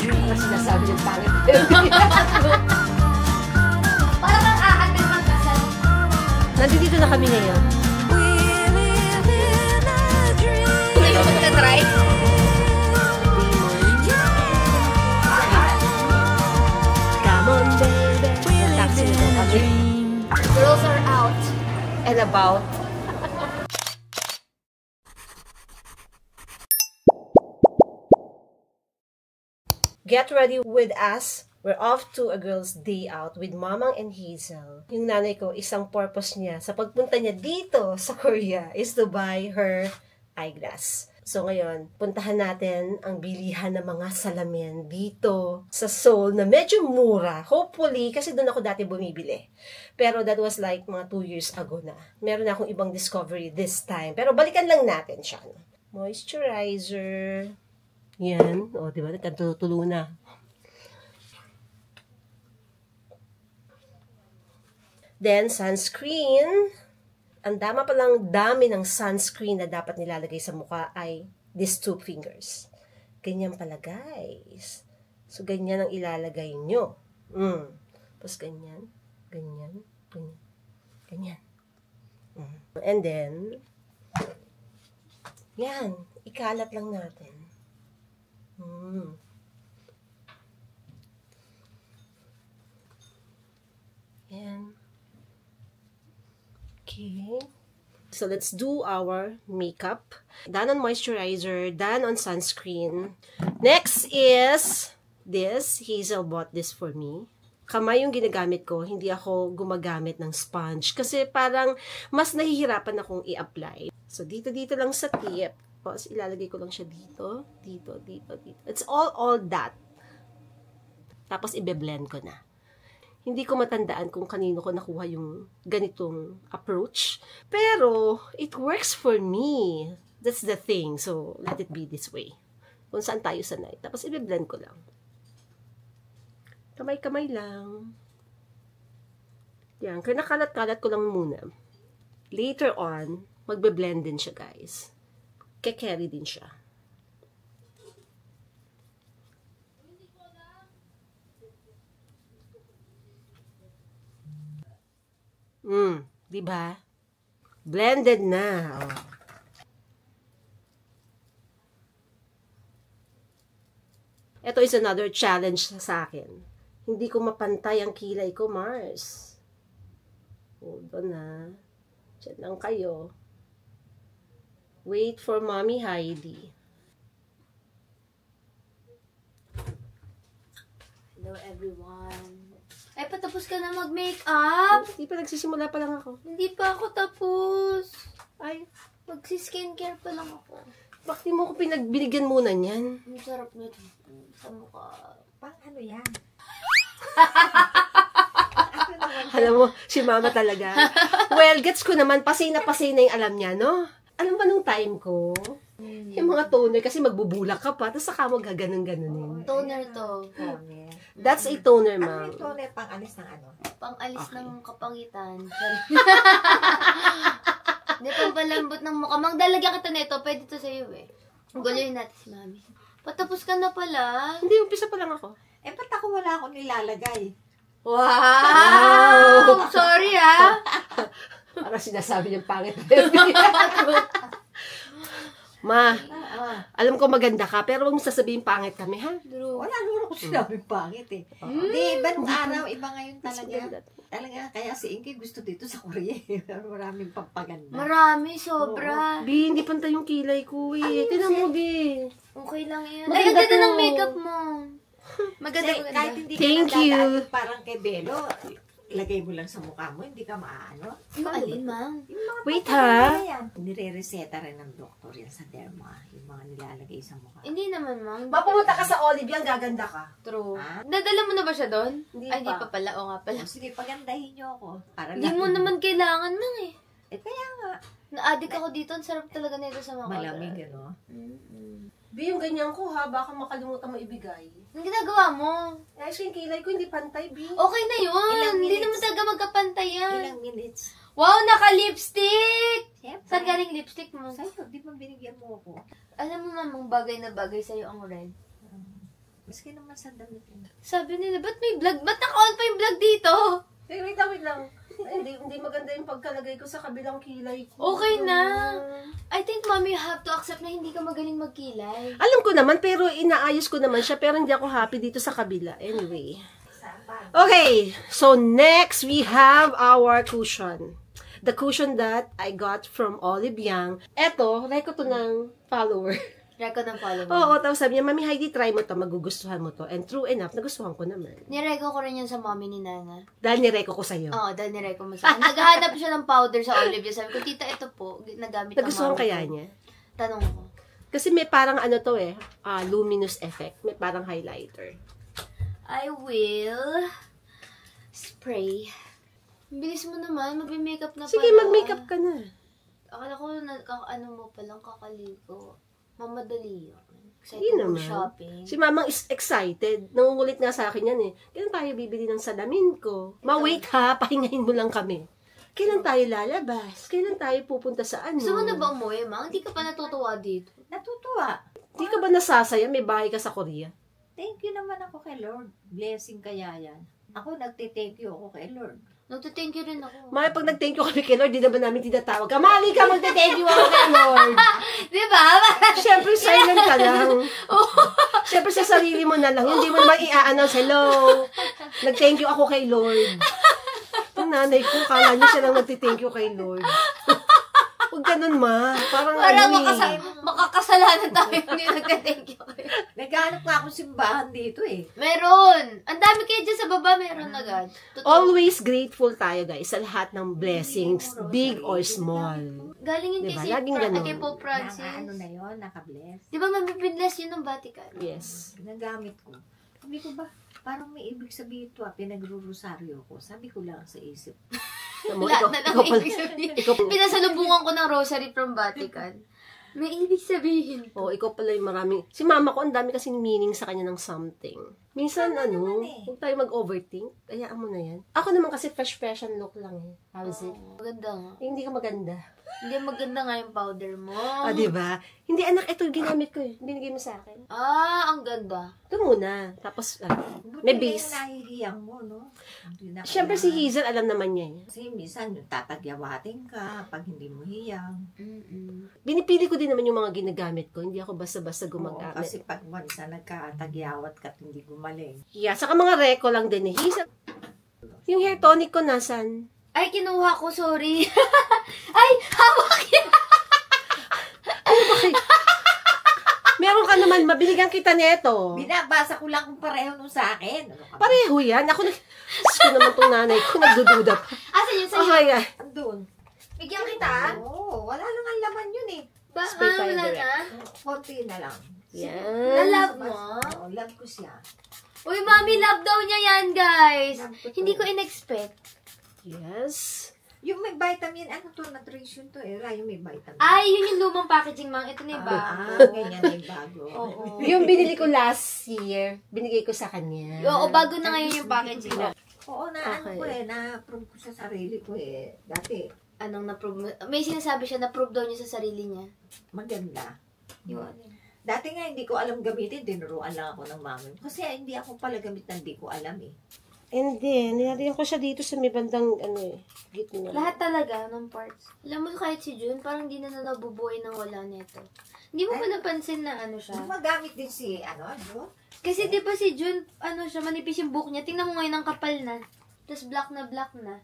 Sinasabi yung pangit. Parang ang aatin ng kasal. Nandito na kami ngayon. Hindi ko magta-try. Come on, baby. Taxi na kami. Girls are out. And about. Get ready with us. We're off to a girl's day out with Mamang and Hazel. Yung nanay ko, isang purpose niya sa pagpunta niya dito sa Korea is to buy her eyeglass. So ngayon, puntahan natin ang bilihan ng mga salamin dito sa Seoul na medyo mura. Hopefully, kasi doon ako dati bumibili. Pero that was like mga 2 years ago na. Meron na akong ibang discovery this time. Pero balikan lang natin siya. Moisturizer. Yan. O, diba? Nagkatutulo na. Then, sunscreen. Ang dami ng sunscreen na dapat nilalagay sa mukha ay these 2 fingers. Ganyan pala, guys. So, ganyan ang ilalagay nyo. Tapos, ganyan. Ganyan. Ganyan. Ganyan. And then, yan. Ikalat lang natin. Yan. Okay. So, let's do our makeup. Done on moisturizer. Done on sunscreen. Next is this. Hazel bought this for me. Kamay yung ginagamit ko. Hindi ako gumagamit ng sponge. Kasi parang mas nahihirapan akong i-apply. So, dito lang sa tip. Tapos, ilalagay ko lang siya dito. Dito. It's all that. Tapos, ibe-blend ko na. Hindi ko matandaan kung kanino ko nakuha yung ganitong approach. Pero, it works for me. That's the thing. So, let it be this way. Kung saan tayo sanay. Tapos, ibe-blend ko lang. Kamay-kamay lang. Yan. Kinakalat-kalat ko lang muna. Later on, magbe-blend din siya, guys. Ke-carry din siya. Diba? Blended na. Oh. Ito is another challenge sa akin. Hindi ko mapantay ang kilay ko, Mars. Hold on na. Diyan lang kayo. Wait for Mommy Heidi. Hello everyone. Ay, patapos ka na mag-makeup? Hindi pa, nagsisimula pa lang ako. Hindi pa ako tapos. Ay, Magsi-skincare pa lang ako. bakit di mo ko pinagbinigyan muna niyan? Ang sarap nito sa mukha. Pang ano yan? Alam mo, si Mama talaga. Well, gets ko naman, pasay na yung alam niya, no? Alam ba nung time ko? Yung mga toner, kasi magbubulak ka pa, tapos saka magaganon-ganonin. Toner to. Toner. That's a toner, Ano ma'am. yung toner pang alis ng ano? Pang-alis Okay. ng kapangitan. Hindi, pampalambot ng mukha. Magdalagyan kita nito, pwede to sa'yo eh. Guluhin natin si Mami. Patapos ka na pala. Hindi, umpisa pa lang ako. Eh, ba't ako wala akong nilalagay? Wow! Sorry ah. Para sinasabi niyang pangit. Ma, alam ko maganda ka, pero huwag mo sasabihin pangit kami, ha? Wala naman ako sinabing pangit eh. Hindi, iba nung araw, iba ngayon talaga. Talaga, kaya si Inky gusto dito sa Korea. Maraming pampaganda. Marami, sobra. Bi, hindi pantay yung kilay ko eh. Tinan mo, Bi. Okay lang yan. Maganda Ay, ang ganda to. ng makeup mo. Maganda, Kasi maganda. kahit hindi Thank ka you. nagdadaan parang kay Belo, ilagay mo lang sa mukha mo, hindi ka maano. Yung alin, Mang? Yung mga Wait, pampaganda ha? yan. Nire-reseta rin ng doktor yan sa derma, yung mga nilalagay sa mukha. Hindi naman, Mang. Mapumunta ka sa Olive, yan gaganda ka. True. Ah? Dadala mo na ba siya doon? Hindi Ay, hindi pa. pa pala. O nga pala. O, sige, pagandahin niyo ako. Para Hindi lang- mo naman kailangan nang eh. Eh, kaya nga. Na-addict ako dito. Ang sarap talaga nito sa mga Malamig, ano? Bi, yung ganyan ko ha, baka makalimutan mo ibigay. Ang ginagawa mo? Ayos yung kilay ko, hindi pantay, Bi. Okay na yun. Ilang Hindi minutes? naman talaga magkapantay yan. Ilang minutes? Wow, naka-lipstick! Siyempre. Saan galing lipstick mo? Sa'yo, di ba binigyan mo ako? Alam mo, mamang bagay na bagay sa'yo ang red. Maski naman sa damit. Sabi nila, ba't may vlog? Ba't naka-on pa yung vlog dito? Wait lang. Ay, hindi maganda yung pagkalagay ko sa kabilang kilay ko. Okay na. I think, Mommy, you have to accept na hindi ka magaling magkilay. Alam ko naman, pero inaayos ko naman siya, pero hindi ako happy dito sa kabila. Anyway. Okay, so next we have our cushion. The cushion that I got from Olive Young. Eto, like ko to ng follower. Record ng follower. Oo, tapos sabi niya, Mami Heidi, try mo to, magugustuhan mo to. And true enough, nagustuhan ko naman. Nireko ko rin yun sa mommy ni Nana. Dahil nireko ko sa'yo. Oo, dahil nireko mo sa akin. Naghahanap siya ng powder sa Olive Young. Sabi ko, tita, ito po, nagamit ng Nagustuhan mommy kaya ko. niya? Tanong ko. Kasi may parang ano to luminous effect. May parang highlighter. I will spray. Bilis mo naman, mag-makeup na Sige, pala. mag-makeup ka na. Akala ko, ano mo palang kakaligo. Mamadali yun. Hindi Excited naman. shopping. Si Mamang is excited. Nangungulit nga sa akin yan eh. Kailan tayo bibili ng salamin ko? Ma-wait ha, pahingahin mo lang kami. Kailan tayo lalabas? Kailan tayo pupunta sa ano? Gusto mo na ba umuwi, Ma? Hindi ka pa natutuwa dito. Natutuwa. Hindi ka ba nasasaya? May bahay ka sa Korea? Thank you naman ako kay Lord. Blessing kaya yan. Ako nagte-thank you ako kay Lord. Nagtithank you rin ako. Maya, pag nag-thank you kami kay Lord, di naman namin tinatawag. Kamali ka, magte-thank you ako kay Lord. Di ba? Siyempre, silent ka lang. Siyempre, sa sarili mo na lang. Hindi mo naman i-announce, hello. Nag-thank you ako kay Lord. Yung nanay ko, kala niya siya lang nagti-thank you kay Lord. Huwag ganun, Ma. Parang makakasalanan tayo hindi nagtithank you. Naghahanap nga akong simbahan dito eh. Meron! Ang dami kayo dyan sa baba, meron agad. Totoo. Always grateful tayo, guys, sa lahat ng blessings, big or small. Galing yun Diba? kay Laging ganun. kay Pope Francis. Ano na yun, naka-bless. Di ba mabibinless yun ng Vatican? Yes. Ginagamit ko. Sabi ko ba, parang may ibig sabihin ito pinagro-rosaryo ko. Sabi ko lang sa isip. Lahat na lang ibig sabihin. Pinasalubungan ko ng rosary from Vatican. May ibig sabihin. Ikaw pala yung maraming... Si mama ko, ang dami kasi meaning sa kanya ng something. Minsan, huwag tayo mag-overthink. Hayaan mo na yan. Ako naman kasi fresh fashion look lang eh. How is it? Maganda nga. Hindi ka maganda. Hindi maganda nga yung powder mo. Diba? Hindi, anak, ito ginamit ko eh. Binigay mo sa akin. Ang ganda. Ito muna. Tapos, may base. Nahihiyang mo, no? Siyempre si Hazel, alam naman niya eh. Kasi minsan, tatagyawatin ka pag hindi mo hiyang. Binipili ko din naman yung mga ginagamit ko. Hindi ako basta-basta gumagamit. Kasi pag once na nagkatagyawat ka at hindi gumaling. Yeah, saka mga reko lang din eh. Hazel, yung hair tonic ko nasan? Ay, kinuha ko, sorry. Ay, hawak yan. Meron ka naman, mabinigyan kita neto. Binabasa ko lang kung pareho nung sa akin. Ano ka ba? Pareho yan. Ako naman tong nanay ko, nagdududa pa. Asan yun sa'yo? Okay, Andun. Bigyan kita? Oo, wala nang ang laman yun eh. Spray tayo Wala direct. na? Konti na lang. Yan. Lalab mo? Oo, love ko siya. Uy, mami, love daw niya yan, guys. Love ko to. Hindi ko in-expect. Yes. Yung may vitamin, ano to, nutrition to eh. Yung may vitamin. Ay, yun yung lumang packaging, mang. Ito na yung bago. Ganyan na yung bago. Oo. Yung binili ko last year, binigay ko sa kanya. Oo, bago na ngayon yung packaging. Oo, na ano Okay. ko eh, na-prove ko sa sarili ko eh. Dati, Anong na-prove mo? May sinasabi siya, na-prove daw niya sa sarili niya. maganda. Yung ano yun. Dati nga hindi ko alam gamitin, tinuruan lang ako ng mami. Kasi hindi ako pala gamit na hindi ko alam eh. And then, nilagyan ko siya dito sa may bandang, gitna. Lahat talaga ng parts. Alam mo, kahit si June, parang di na nabubuhay nang wala nito. Hindi mo pa napansin na ano siya? Gumagamit din si, ano, Kasi di ba si June, ano siya, manipis yung buhok niya. Tingnan mo ngayon ang kapal na. Tapos black na.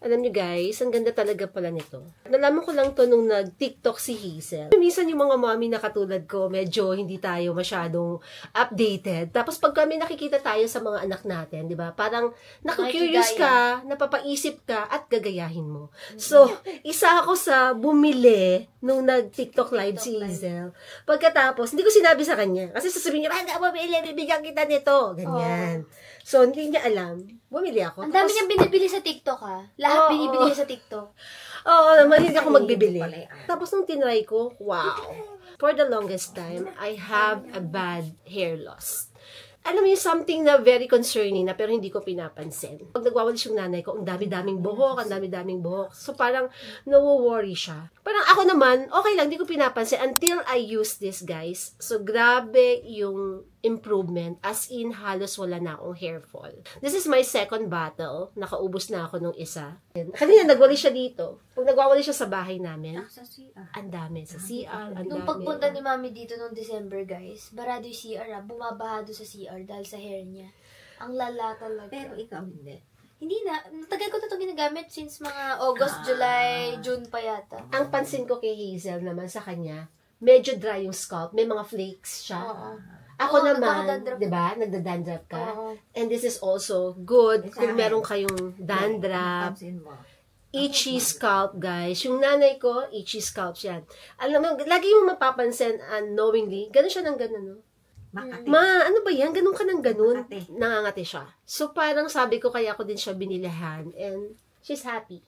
Alam niyo guys, ang ganda talaga pala nito. Nalaman ko lang to nung nag-TikTok si Hazel. Minsan yung mga mommy na katulad ko, medyo hindi tayo masyadong updated. Tapos pag kami nakikita tayo sa mga anak natin, di ba? Parang naku-curious ka, napapaisip ka, at gagayahin mo. So, isa ako sa bumili nung nag-TikTok live si Hazel. Pagkatapos, hindi ko sinabi sa kanya. Kasi sasabihin niya, hindi ako bumili, bibigyan kita nito. Ganyan. So, hindi niya alam. Bumili ako. Ang dami niyang binibili sa TikTok, ha? Lahat binibili niya sa TikTok. Oo, mahilig ako magbibili. Tapos nung tinry ko, wow. For the longest time, I have a bad hair loss. Alam mo yung something na very concerning na pero hindi ko pinapansin. Pag nagwawalis yung nanay ko, ang dami-daming buhok, So parang no-worry siya. Parang ako naman, okay lang, hindi ko pinapansin until I use this, guys. So grabe yung improvement. As in, halos wala na akong hair fall. This is my second bottle. Nakaubos na ako nung isa. Kanina, nagwali siya dito. Pag nagwawali siya sa bahay namin, Sa CR. ang dami. Sa CR, ang Nung dami. pagpunta ni Mami dito noong December, guys, barado yung CR, bumabaha doon sa CR dahil sa hair niya. Ang lala talaga. Pero ikaw hindi. Hindi na. Tagal ko na ito ginagamit since mga August, July, June pa yata. Ang pansin ko kay Hazel naman sa kanya, medyo dry yung scalp. May mga flakes siya. Oo. Ako Oo, naman, nagkakadandruff. di ba? Nagdadandruff ka. Oo. And this is also good Sa kung akin. meron kayong dandruff, Pansin mo. itchy scalp, guys. Yung nanay ko, itchy scalp yan. Alam mo, lagi yung mapapansin unknowingly, ganun siya ng ganun, no? Makati. Ano ba yan? Ganun ka ng ganun? Nangangati. Nangangati siya. So, parang sabi ko, kaya ko din siya binilihan. And she's happy.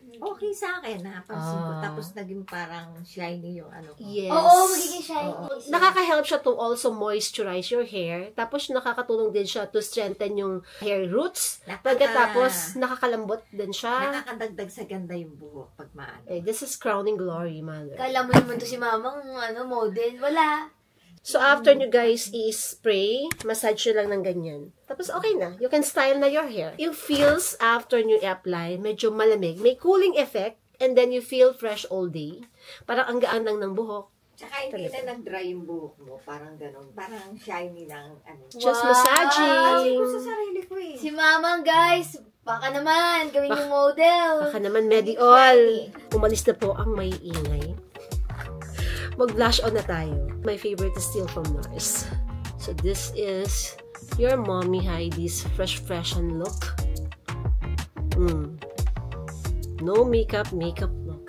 Okay sa akin, napansin ko. Ah. Tapos naging parang shiny yung ano ko. Yes. Oo, magiging shiny. Nakaka-help siya to also moisturize your hair. Tapos, nakakatulong din siya to strengthen yung hair roots. Pagkatapos, nakakalambot din siya. Nakakadagdag sa ganda yung buhok pag maano. Eh, this is crowning glory, mother. Kala mo naman to si Mamang model. Wala. So, after nyo guys i-spray, massage nyo lang ng ganyan. Tapos, okay na. You can style na your hair. Yung feels after nyo i-apply, medyo malamig. May cooling effect, and then you feel fresh all day. Parang ang gaan lang ng buhok. Tsaka hindi na nag-dry yung buhok mo. Parang ganun. Parang shiny lang. Ano. Just Wow. massaging. Ko sa sarili ko eh. Si Mamang, guys, baka naman, gawin yung model. Baka naman, Mediol. Umalis na po ang may ingay. Mag-blush on na tayo. My favorite is still from NARS. So, this is your Mommy Heidi's Fresh and look. No makeup look.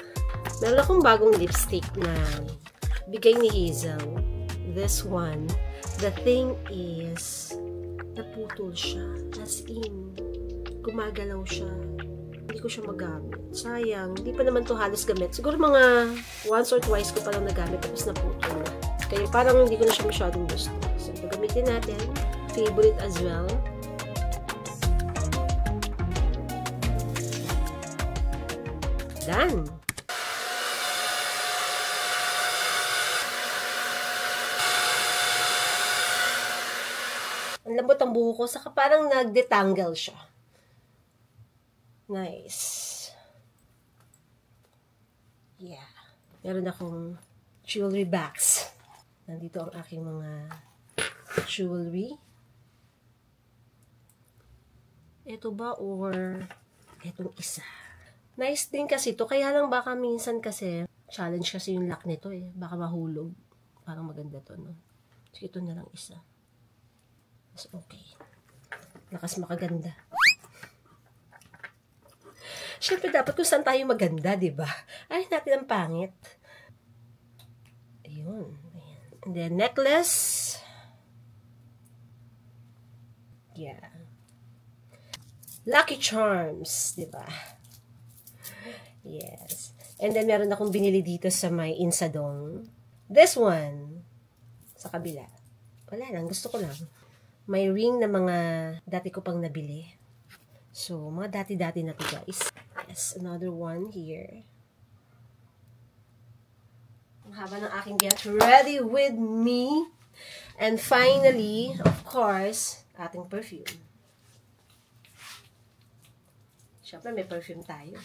Meron akong bagong lipstick na bigay ni Hazel. This one. The thing is, naputol siya. As in, gumagalaw siya. Hindi ko siya magamit. Sayang, hindi pa naman to halos gamit. Siguro mga once or twice ko pa lang nagamit tapos naputol na. Kaya parang hindi ko na siya masyadong gusto. So, gagamitin natin. Favorite as well. Done! Ang lambot ang buho ko, saka parang nag-detangle siya. Nice. Yeah. Meron akong jewelry bags. Nandito ang aking mga jewelry. Ito ba or etong isa? Nice din kasi to. Kaya lang baka minsan kasi challenge kasi yung lock nito eh. Baka mahulog. Parang maganda to, no? So, ito na lang isa. Mas okay. Lakas makaganda. Siyempre, dapat kung saan tayo maganda, di ba? Ay, natin ang pangit. Ayun. Ayan. And then, necklace. Yeah. Lucky Charms, di ba? Yes. And then, meron akong binili dito sa may Insadong. This one. Sa kabila. Wala lang. Gusto ko lang. May ring na mga dati ko pang nabili. So, mga dati-dati na to, guys. Yes, another one here. Ang haba ng aking get ready with me. And finally, of course, ating perfume. Siyempre, may perfume tayo.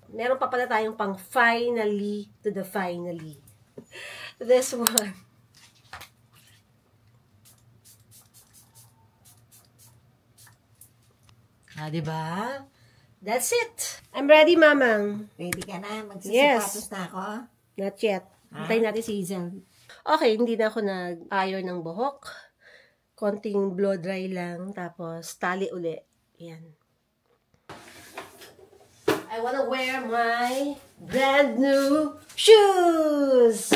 Meron pa pala tayong pang finally to the finally. This one. Ah, diba? That's it. I'm ready, Mamang. Ready ka na? Magsisipatos na ako? Not yet. Antayin natin si Hazel. Okay, hindi na ako nag-iron ng buhok. Konting blow dry lang. Tapos, tali uli. Yan. I wanna wear my brand new shoes!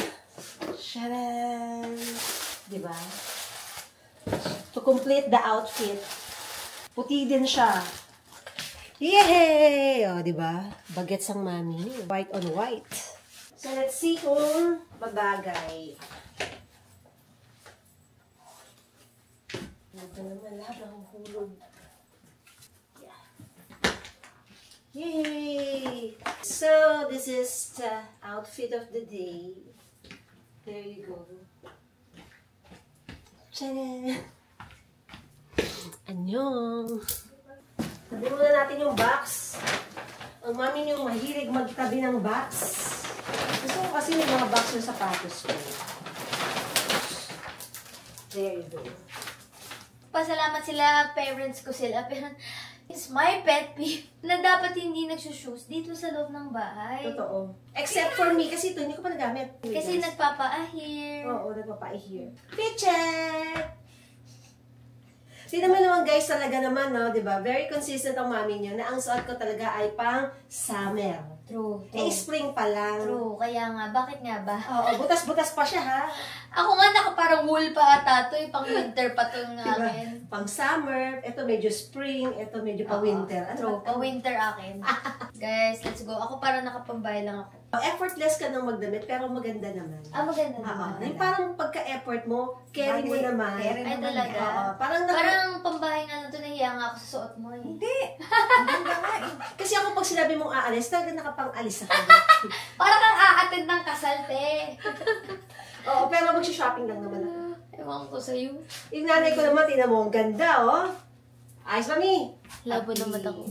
Sharan! Diba? To complete the outfit. Puti din siya. Yay! O, diba? Bagets ang mami. White on white. So, let's see kung babagay. Ito naman lahat ang hulog. Yeah. Yay! So, this is the outfit of the day. There you go. Tcharan! Anyong! Tabi muna natin yung box. Ang mami niyong mahilig magtabi ng box. Gusto ko kasi may mga box yung sapatos ko. There you go. Pasalamat sila, parents ko sila, pero it's my pet peeve na dapat hindi nagsushoes dito sa loob ng bahay. Totoo. Except for me, kasi ito hindi ko pa nagamit. Kasi nagpapa-ahir. Oo, nagpapa-ahir. Fit check! Tingnan mo naman guys, talaga naman, no, di ba? Very consistent ang mami niyo na ang suot ko talaga ay pang summer. True. Eh, spring pa lang. True. Kaya nga, bakit nga ba? Oo, butas-butas pa siya, ha? Ako nga nakaparang wool pa ata to, pang winter pa to ng Diba? akin. Pang summer, ito medyo spring, ito medyo pa winter. True, pa winter akin. Guys, let's go. Ako parang nakapambay lang ako. Effortless ka nang magdamit, pero maganda naman. Maganda Oo, naman. yung parang pagka-effort mo, carry mo naman. Carry Ay, naman. talaga? Oo, parang pambahay nga na to, nahiya nga ako sa suot mo eh. Hindi. Maganda nga eh. Kasi ako pag sinabi mong aalis, talaga nakapang-alis ako. Para kang a-attend ng kasal, te. Oo, pero mag-shopping lang naman ako. Ewan ko sa'yo. Yung nanay ko naman, tinan mo, ang ganda, oh. Ayos, mami. Labo ng mata ko.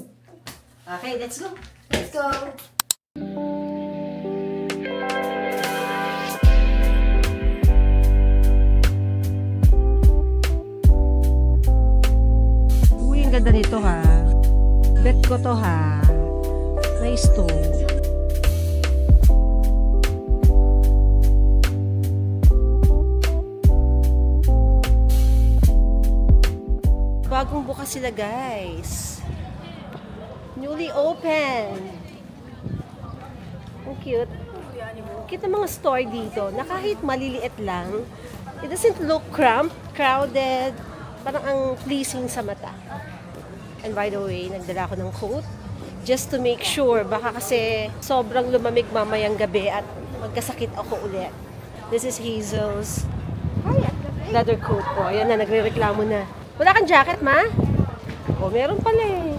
Okay, let's go. Let's go. Uy, ang ganda nito, ha. Bet ko to, ha. Nice to. Bagong bukas sila, guys. Newly open. Ang cute. Cute ang mga store dito na kahit maliliit lang, it doesn't look cramped, crowded, parang ang pleasing sa mata. And by the way, nagdala ako ng coat just to make sure, baka kasi sobrang lumamig mamayang gabi at magkasakit ako ulit. This is Hazel's leather coat po. Ayan na, nagre-reklamo na. Wala kang jacket, ma? O, meron pala eh.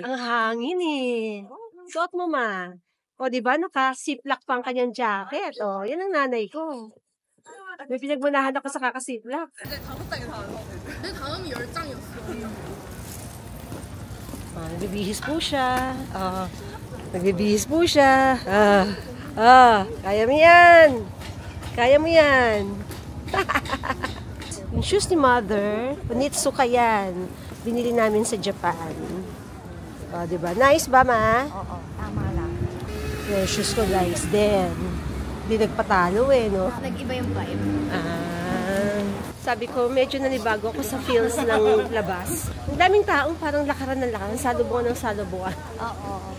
Ang hangin eh. Suot mo, ma. O, di ba? Naka-ziplock pa ang kanyang jacket. O, yan ang nanay ko. May pinagmanahan ako sa kaka-ziplock. Nagbibihis po siya. Nagbibihis po siya. Kaya mo yan. Kaya mo yan. Yung shoes ni Mother, Onitsuka yan. Binili namin sa Japan. Diba? Nice ba, ma? Oo, tama lang. Yung shoes ko, guys, din. Hindi nagpatalo eh, no? Nag-iba yung vibe. Sabi ko, medyo nanibago ako sa feels ng labas. Ang daming taong parang lakaran ng lakaran, salubungan ng salubungan. Oo.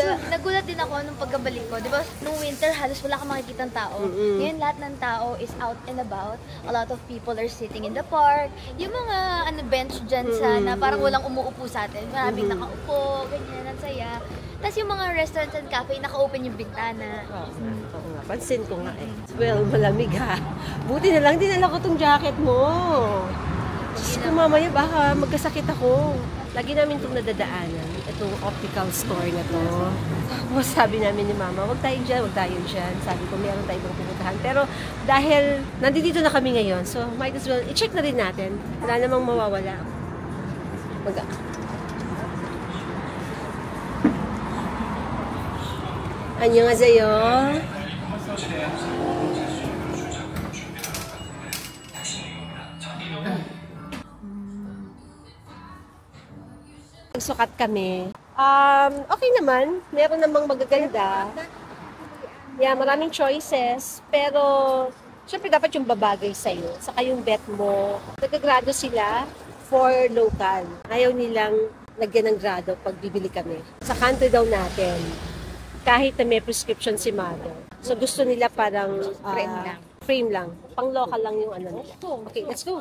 Nagulat din ako nung pagkabalik ko. Di ba, nung winter, halos wala kang makikitang tao. Ngayon, lahat ng tao is out and about. A lot of people are sitting in the park. Yung mga bench dyan na parang walang umuupo sa atin. Maraming nakaupo, ganyan, ang saya. Tapos yung mga restaurants and cafe, naka-open yung bintana. Oo nga, pansin ko nga eh. Well, malamig ha. Buti na lang dinala ko tong jacket mo. Diyos ko, mamaya baka magkasakit ako. Lagi namin itong nadadaanan, itong optical store na to. Tapos sabi namin ni Mama, wag tayo dyan, wag tayo dyan. Sabi ko, meron tayo ibang pupuntahan. Pero dahil nandito na kami ngayon, so might as well, i-check na rin natin. Wala namang mawawala. 안녕하세요. Nagsukat kami. Okay naman. Meron namang magaganda. Yeah, maraming choices. Pero, syempre dapat yung babagay sa'yo. Saka yung bet mo. Nagagrado sila for local. Ayaw nilang lagyan ng grado pag bibili kami. Sa country daw natin, kahit na may prescription si Mother. So, gusto nila parang frame lang. Pang local lang yung ano nila. Okay, let's go.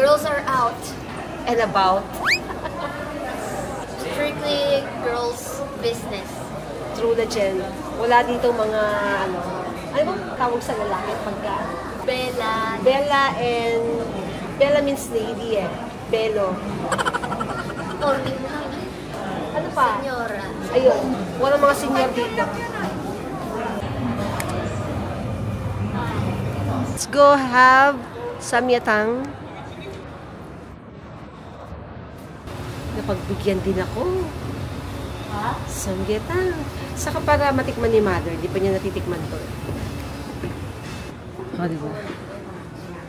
Girls are out. And about Strictly girls' business. True na Jen. Wala dito mga ano bang tawag sa lalaki pagka Bella. Bella and Bella means lady eh. Belo. Order mo lang. Ano pa? Senyora. Ayun. Walang mga senior dito. Let's go have samyetang. Napagbigyan din ako. Samyetang. Saka para matikman ni Mother. Di pa niya natitikman to. O, diba?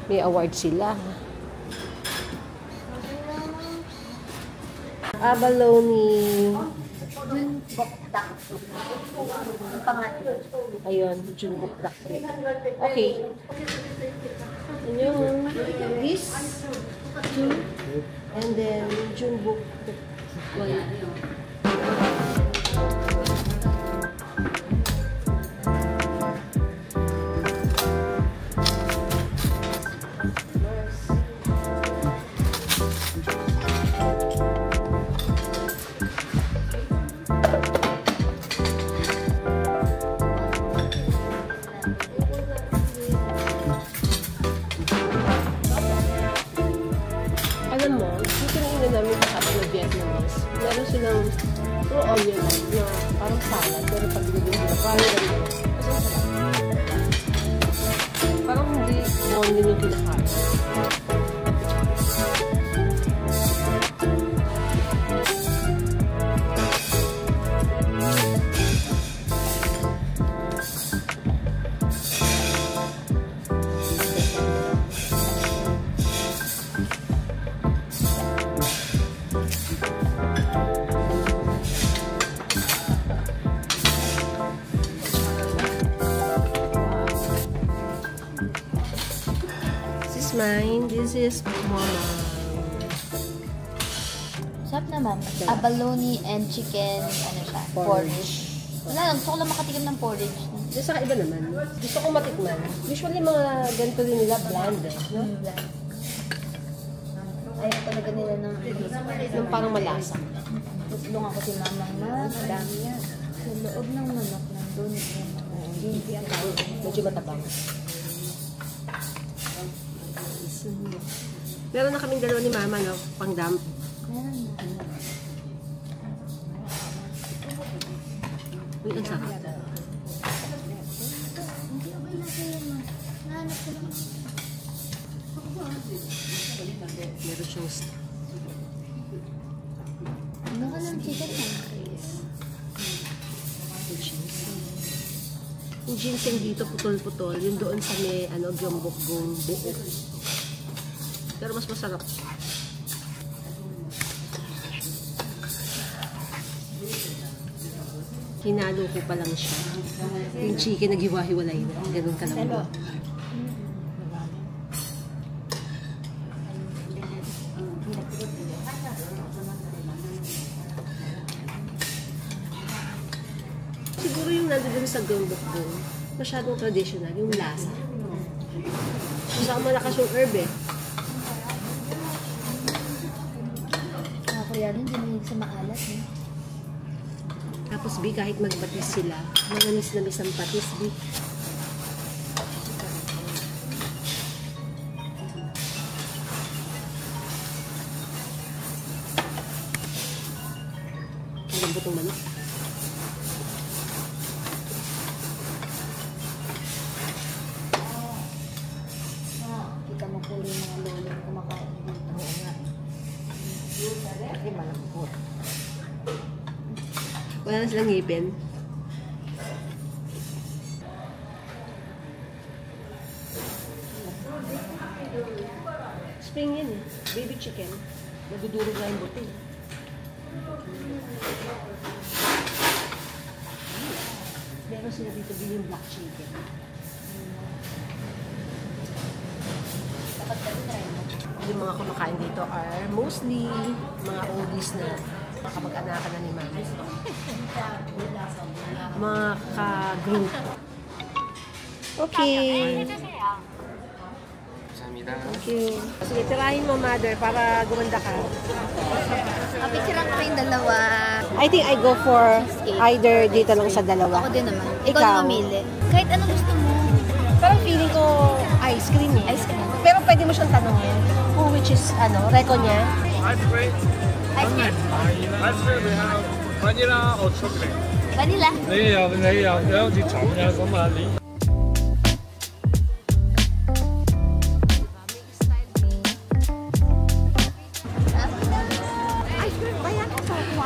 May award sila. Abalone. Ayun, Junbok Duck. Okay. Yun. This. Two. And then, Junbok. One. Alam mo, yung kinainan namin kasama na Vietnamese, meron silang raw onion na parang salad, pero pag nilagyan nila, parang ganyan. Kasi masarap. Parang hindi onion yung kinakain. This is mine. This is Mama. Sarap naman. Abalone and chicken, ano siya? Porridge. Wala lang, gusto ko lang makatikim ng porridge. Yung saka iba naman. Gusto ko matikman. Usually mga ganito din nila bland eh. No? Ayaw talaga nila ng Yung parang malasa. Tulong ako si Mama na dami yan. Sa loob ng manok nandun. Medyo matabang. Meron na kaming dalawa ni Mama, no? Pang dump. Meron na. Uy, ang sarap. Meron siyang Ano ka ng chicken na? yung ginseng dito putol-putol. Yung doon sa may gyombok-gong buo. Pero mas masarap. Hinalo ko pa lang siya. Yung chicken naghiwa-hiwalay na. Ganun ka lang ba? Siguro yung nandun sa gyombok-gong, masyadong traditional, yung lasa. Saka malakas yung herb eh. Kaya rin, dinilig sa maalat. Eh. Tapos, B, kahit magbatis sila, manamis na misang patis, B. Ang lambot ng manok. Kita mo po rin mga lolo kumakain dito. Oo nga. Ay, malambot. Wala na silang ngipin. Spring yan eh. Baby chicken. Nagdudurog na yung buti. Meron sila dito din yung black chicken. Yung mga kumakain dito are mostly mga oldies na kapag-anakan na ni Mami. Mga ka-group. Okay. 감사합니다. Thank you. Sige, tirahin mo, mother, para gumanda ka. Kapicturan ko yung dalawa. I think I go for either dito lang sa dalawa. Ako din naman. Ikaw? Ikaw mamili. Kahit ano gusto mo. Parang feeling ko ice cream eh. Ice cream. Pero pwede mo siyang tanongin kung which is, reco niya. Ice cream. Ice cream. Ice cream we have vanilla or chocolate. Vanilla. 你有啲重嘅咁啊你。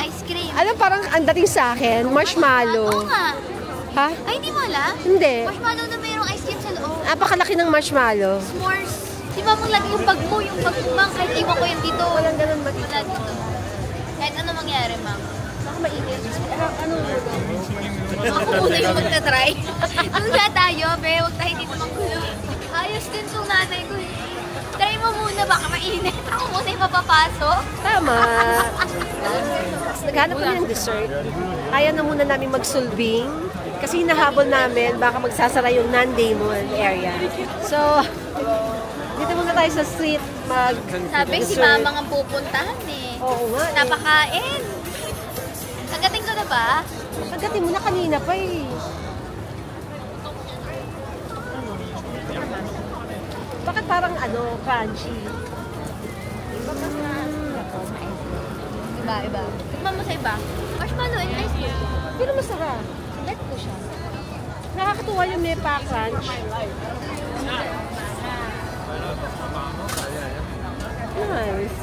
Ice cream. Alam, parang ang dating sa akin, marshmallow. Oo nga. Ha? Ay, hindi mo alam? Hindi. Marshmallow na mayroong ice cream sa loob. Napakalaki ng marshmallow. S'mores. Di ba mong lagi yung bag mo, kahit iwan ko yan dito. Walang ganun Wala dito. Kahit ano mangyari, ma'am. Baka maingay. Ano? Ako muna yung magta-try. Doon na tayo, pero huwag tayo dito manggulo. Ayos din itong nanay ko. Try mo muna, baka mainit. Ako muna yung mapapasok. Tama. Naghanap kami ng dessert. Kaya na muna namin magsulbing. Kasi hinahabol namin, baka magsasara yung non-Damon area. So, dito muna tayo sa street Sabi si mama nga pupuntahan eh. Oo nga eh. Napakain. Agating ko na ba? Pagdating mo na kanina pa eh. Bakit parang crunchy? Iba. Tignan mo sa iba. Marshmallow and ice cream. Pero masarap. Bet ko siya. Nakakatuwa yung may pa-crunch. Nice.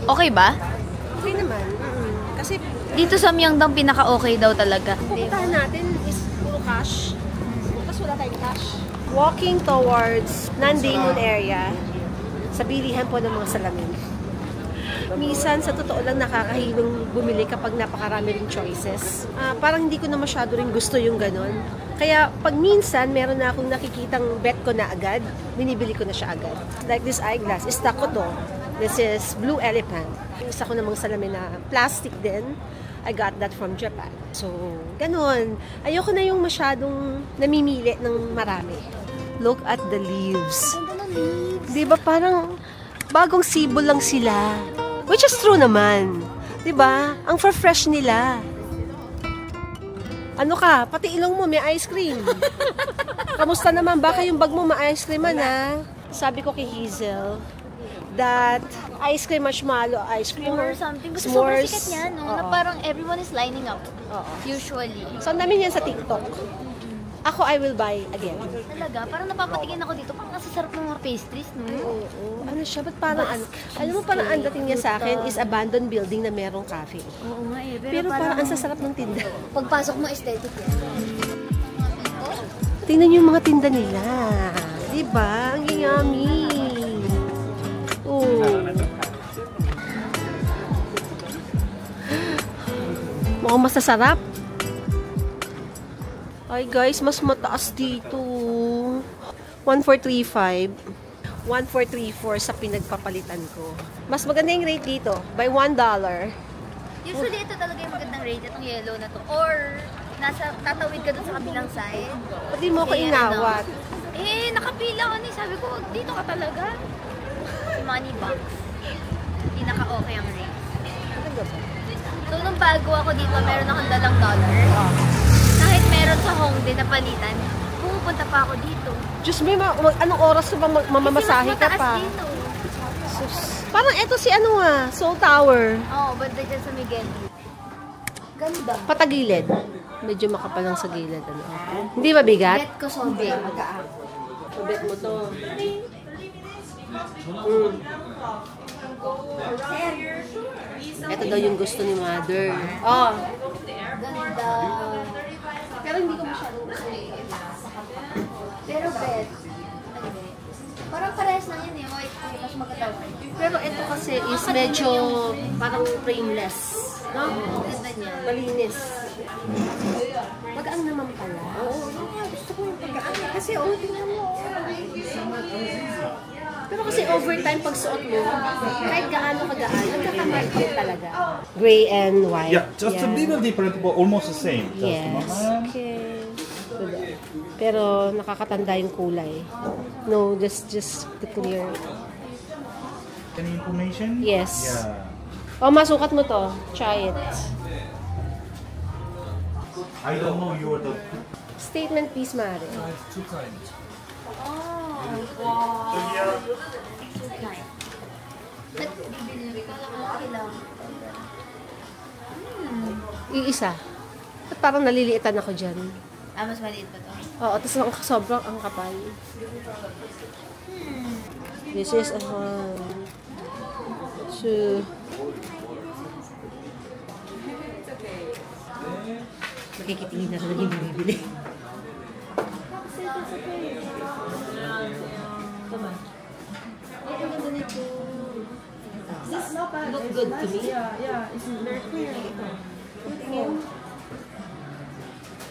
Okay ba? Okay naman. Kasi Dito sa Myeongdong pinaka-okay daw talaga. pupuntahan natin is puro cash. Tapos wala tayong cash. Walking towards non-Damon area sa bilihan po ng mga salamin. Minsan, sa totoo lang, nakakahilong bumili kapag napakarami ring choices. Parang hindi ko na masyado rin gusto yung ganon. Kaya pag minsan, meron na akong nakikitang bet ko na agad, binibili ko na siya agad. Like this eyeglass, stock ko to. This is Blue Elephant. Isa ko namang salamin na plastic din. I got that from Japan. So, ganon. Ayoko na yung masyadong namimili ng marami. Look at the leaves. Ganda ng leaves. Diba parang bagong sibol lang sila. Which is true naman. Diba? Ang fresh nila. Ano ka? Pati ilong mo may ice cream. Kamusta naman? Baka yung bag mo ma-ice cream ha? Sabi ko kay Hazel that ice cream marshmallow, ice cream Or something. Kasi sobrang s'mores. sikat niya, no? Oo. Na parang everyone is lining up. Oo. Usually. So, ang dami niyan sa TikTok. Ako, I will buy again. Talaga, parang napapatingin ako dito. Parang nasasarap ng mga pastries, no? Oo. Ano siya? Ba't parang alam mo parang ang dating niya sa akin is abandoned building na merong cafe. Oo nga eh. Pero parang ang sasarap ng tinda. Pagpasok mo, aesthetic yan. Tingnan niyo yung mga tinda nila. Diba? Ang yummy. Oh. Mukhang masasarap. Ay guys, mas mataas dito. 1435. 1434 sa pinagpapalitan ko. Mas maganda yung rate dito. By $1. Usually, ito talaga yung magandang rate. Itong yellow na to. Or, tatawid ka dun sa kabilang side. Pati mo ko inawat. Nakapila ko ni. Sabi ko, dito ka talaga. Yung money box. Pinaka-okay ang rate. So, nung bago ako dito, meron akong dalang dollar. Kahit meron sa Hongdae na palitan, pumupunta pa ako dito. Diyos mo, anong oras ka ba mamamasahe ka Kasi mas pa? mataas dito. Sus. Parang eto si Seoul Tower. Oo, banda dyan sa Miguel. Ganda. Patagilid. Medyo makapal lang sa gilid. Hindi ba bigat? Bet ko sobe. Bet mo to. Ito daw yung gusto ni mother. Oh. Ganda. Pero hindi ko masyadong gusto. Pero bet. Parang parehas lang yan eh. White, mas magkatawa. Pero ito kasi is medyo parang frameless. No? Ganda niya. Malinis. Magaan naman pala. Oo, gusto ko yung pagkaan. Kasi tingnan mo. Pero kasi overtime pag suot mo, kahit gaano kagaan, nagkakamarket talaga. Gray and white. Yeah, just a little different, but almost the same. Just Yes. mama. Okay. Pero nakakatanda yung kulay. No, just to clear. Any information? Yes. Yeah. Oh, masukat mo to. Try it. I don't know you are the. Statement piece, Mare. Two kinds. Iisa. At parang naliliitan ako dyan. Mas maliit ba to? Oo, tapos sobrang ang kapal. This is 2. Nakikitingin na rin yung bibili. Come on. This look good to me. Yeah, it's very clear.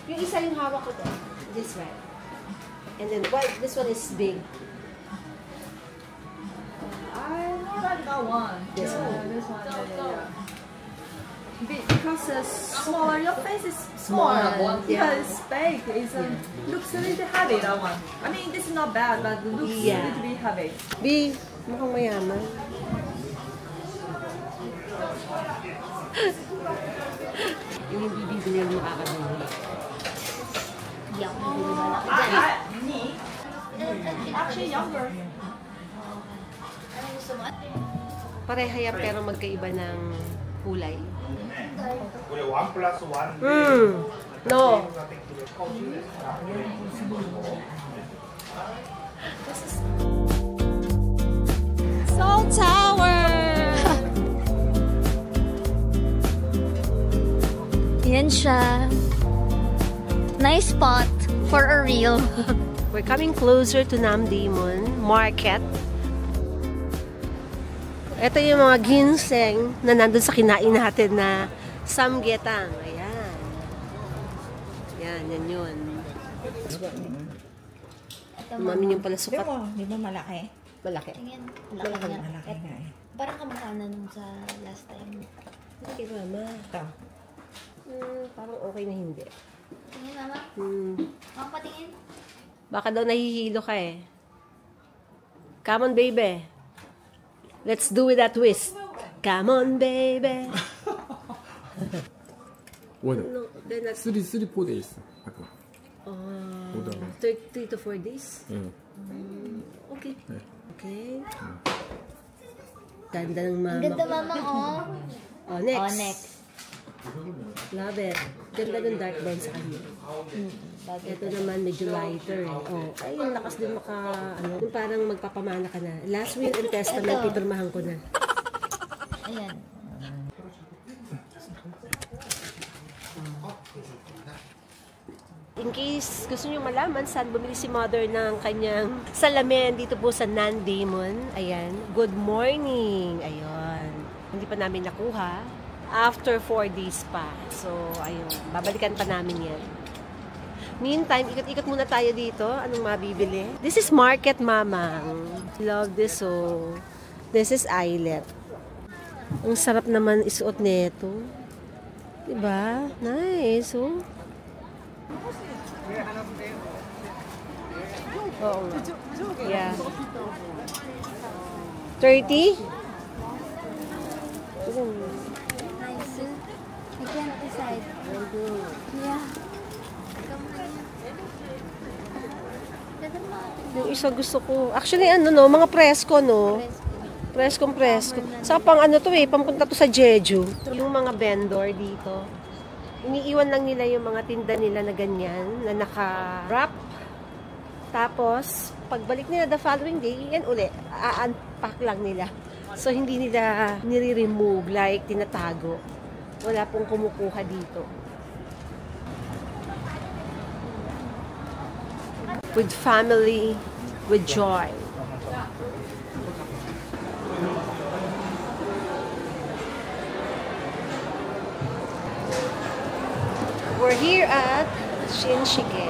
Yung isa yung hawak ko to. This one. And then, well, this one is big. I like that one. This one. This one. Because it's smaller, your face is smaller. Yeah. Yeah, it's big. It's looks a little heavy. That one. I mean, this is not bad, but it looks a little bit heavy. B, mukhang mayaman. Yung hindi bibili yung makakabili. Hindi ako nabibigala ko dyan. Me? Actually, younger. Ano gusto mo? Pareha yan pero magkaiba ng kulay. 우리 1+1. No. Seoul Tower! Yan siya. Nice spot for a reel. We're coming closer to Namdaemun Market. Ito yung mga ginseng na nandun sa kinain natin na samgyetang. Ayan. Yan yun. Mami yung pala sukat. Di ba malaki? Malaki. Tingin. Laki niya. Malaki nga eh. Parang kamukha na nung sa last time. Hindi kay mama. Ito. Parang okay na hindi. Tingin, mama. Mama, patingin. Baka daw nahihilo ka eh. Come on, baby. Let's do with that twist. Come on, baby. 5で No, then that's 3、4でいいですあと 3 to 4 days. うん Okay. Okay. Ganda ng mama. Ang ganda, mama, oh. Oh, next. Oh, next. Love it. Ganda ng dark brown sa kanya. Ito naman medyo lighter eh. Oh, ay, yung lakas din yung parang magpapamana ka na. Last Will and Testament, Ito. pipirmahan ko na. Ayan. In case gusto niyo malaman saan bumili si Mother ng kanyang salamin dito po sa Namdaemun. Ayan. Good morning. Ayun. Hindi pa namin nakuha. After 4 days pa. So, ayun. Babalikan pa namin yan. Meantime, ikot-ikot muna tayo dito. Anong mabibili? This is Market Mamang. Love this, oh. This is Eyelet. Ang sarap naman isuot nito. Diba? Nice, oh. Oo nga. Yeah. 30? Nice. Again, this side. Yeah. Yung isa gusto ko. Actually, mga presko, no? Presko. Saka pang to pampunta to sa Jeju. Yung mga vendor dito. Iniiwan lang nila yung mga tinda nila na ganyan, na naka-wrap. Tapos, pagbalik nila the following day, yan uli, a-unpack lang nila. So, hindi nila nire-remove, like tinatago. Wala pong kumukuha dito. With family, with joy. We're here at Shinshige.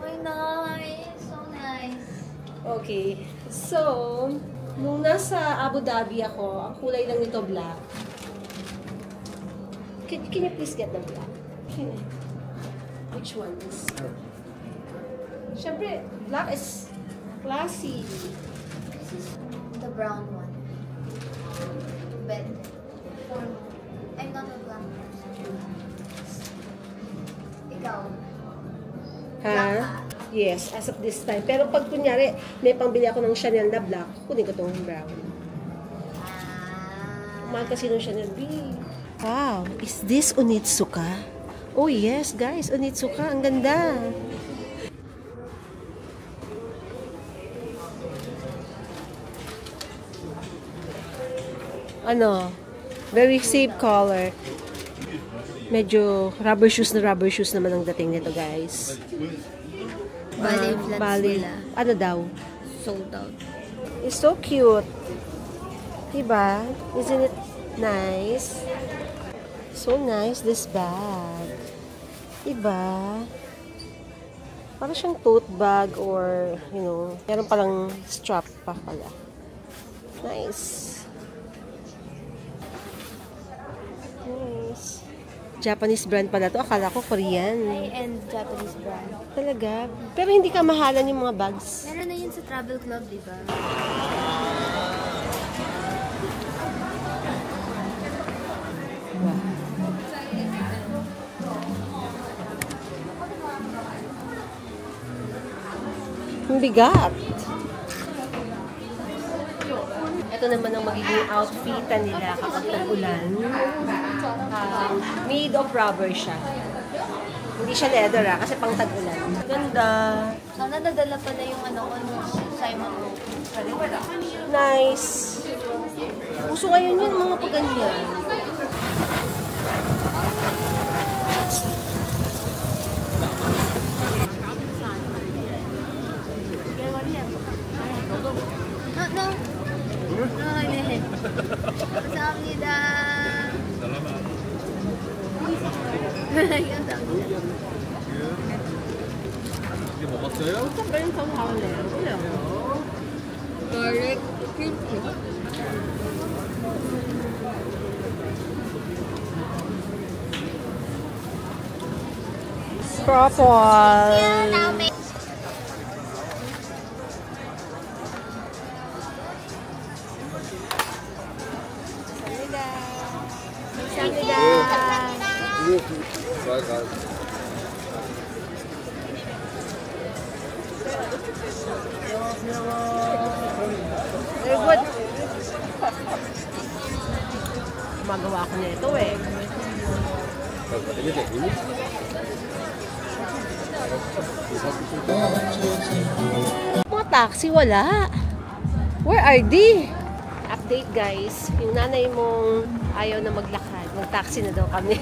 Oh, nice. So nice. Oh, Okay. So, nung nasa Abu Dhabi ako, ang kulay lang nito black. Can you please get the black? Which one is? Siyempre, black is classy. This is the brown one. Better. I'm not a brown person. Ikaw? Ha? Yes, as of this time. Pero pag kunyari, may pangbili ako ng Chanel na black, kunin ko tong brown. Mahal kasi ng Chanel B. Wow, is this Onitsuka? Oh yes, guys, Onitsuka. Ang ganda. Ano? Very safe color. Medyo rubber shoes naman ang dating nito, guys. Bali, flats Bali. nila. Ano daw? Sold out. It's so cute. Diba? Isn't it nice? So nice, this bag. Diba? Parang siyang tote bag or, you know, meron palang strap pa pala. Nice. Nice. Japanese brand pala to. Akala ko Korean. High-end Japanese brand. Talaga. Pero hindi ka mahalan yung mga bags. Meron na yun sa travel club, di ba? Ang bigat. Ito naman ang magiging outfitan nila kapag tag-ulan. Made of rubber siya. Hindi siya leather kasi pang tag-ulan. Ganda. Sana nadala pa na yung ano ko nung Simon Rowe. Nice. Uso ngayon yun mga paganyan. No. 네. 감사합니다. 감사합니다. 이제 먹었어요? garlic kimchi. Purple. Very good. Magawa ko nito eh. Mga taxi wala. Where are they? Update guys, yung nanay mong ayaw na maglakad, mag-taxi na daw kami.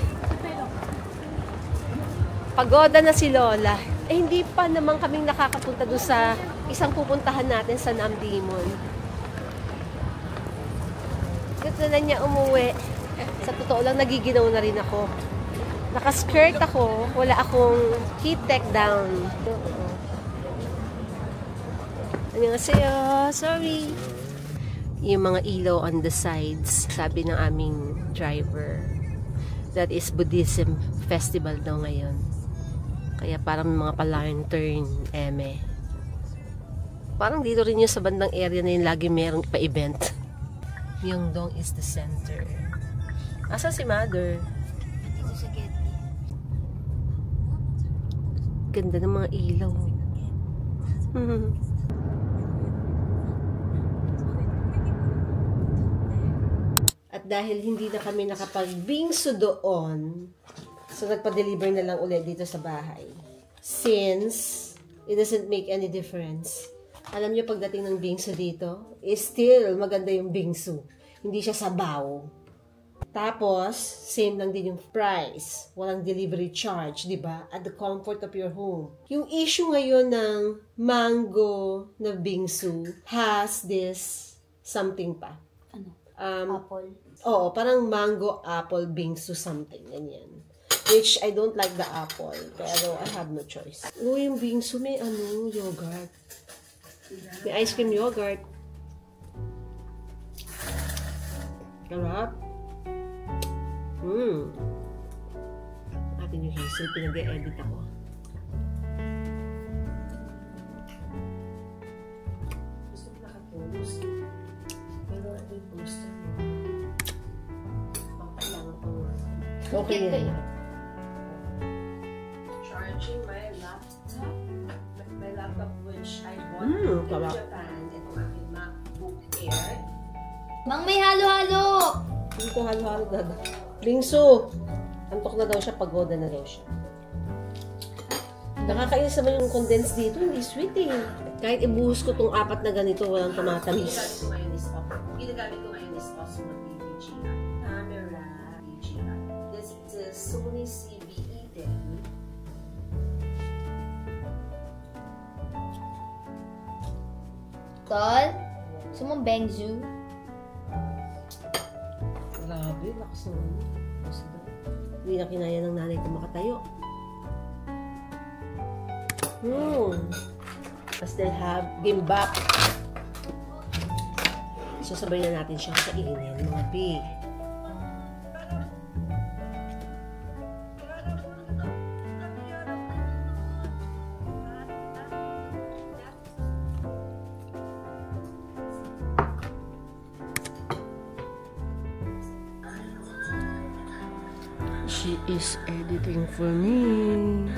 Pagoda na si Lola. Eh hindi pa naman kaming nakakapunta doon sa isang pupuntahan natin sa Namdimon. Gusto na niya umuwi. Sa totoo lang, nagiginaw na rin ako. Naka-skirt ako, wala akong heat tech down. Annyeonghaseyo, sorry. Yung mga ilaw on the sides, sabi ng aming driver, that is Buddhism festival daw ngayon. Kaya parang mga pa-lantern, eme. Parang dito rin yung sa bandang area na yun, lagi merong pa-event. Myeongdong is the center. Asa si Mother? Dito sa Getty. Ganda ng mga ilaw. At dahil hindi na kami nakapag-bingsu doon, so nagpa-deliver na lang ulit dito sa bahay. Since it doesn't make any difference. Alam niyo pagdating ng bingsu dito, still maganda yung bingsu. Hindi siya sabaw. Tapos, same lang din yung price. Walang delivery charge, di ba? At the comfort of your home. Yung issue ngayon ng mango na bingsu has this something pa. Ano? Apple. Oo, parang mango apple bingsu something. Ganyan. Which I don't like the apple. Pero I have no choice. Oo, yung bingsu may yogurt. May ice cream yogurt. Sarap. Atin yung hazel, pinag-e-edit ako. Gusto ko naka-toast. Pero ito yung toaster mo. Kailangan ko. Okay yan. Charging my laptop. My laptop which I bought sarap. in Japan. Ito aking MacBook Air. Mang, may halo-halo! Dito halo-halo daw. Lingso! Antok na daw siya, pagoda na daw siya. Nakakainis naman yung condensed dito, hindi sweet eh. Kahit ibuhos ko tong 4 na ganito, walang tumatamis. Ginagamit ko ngayon is Osmo DJI camera. DJI. This is Sony CBE10. Tol, gusto mong Bengzu? Grabe, lakas naman. Hindi na kinaya ng nanay ko makatayo. Tapos they'll have gimbap. So sabay na natin siyang kainin, mga B. She is editing for me.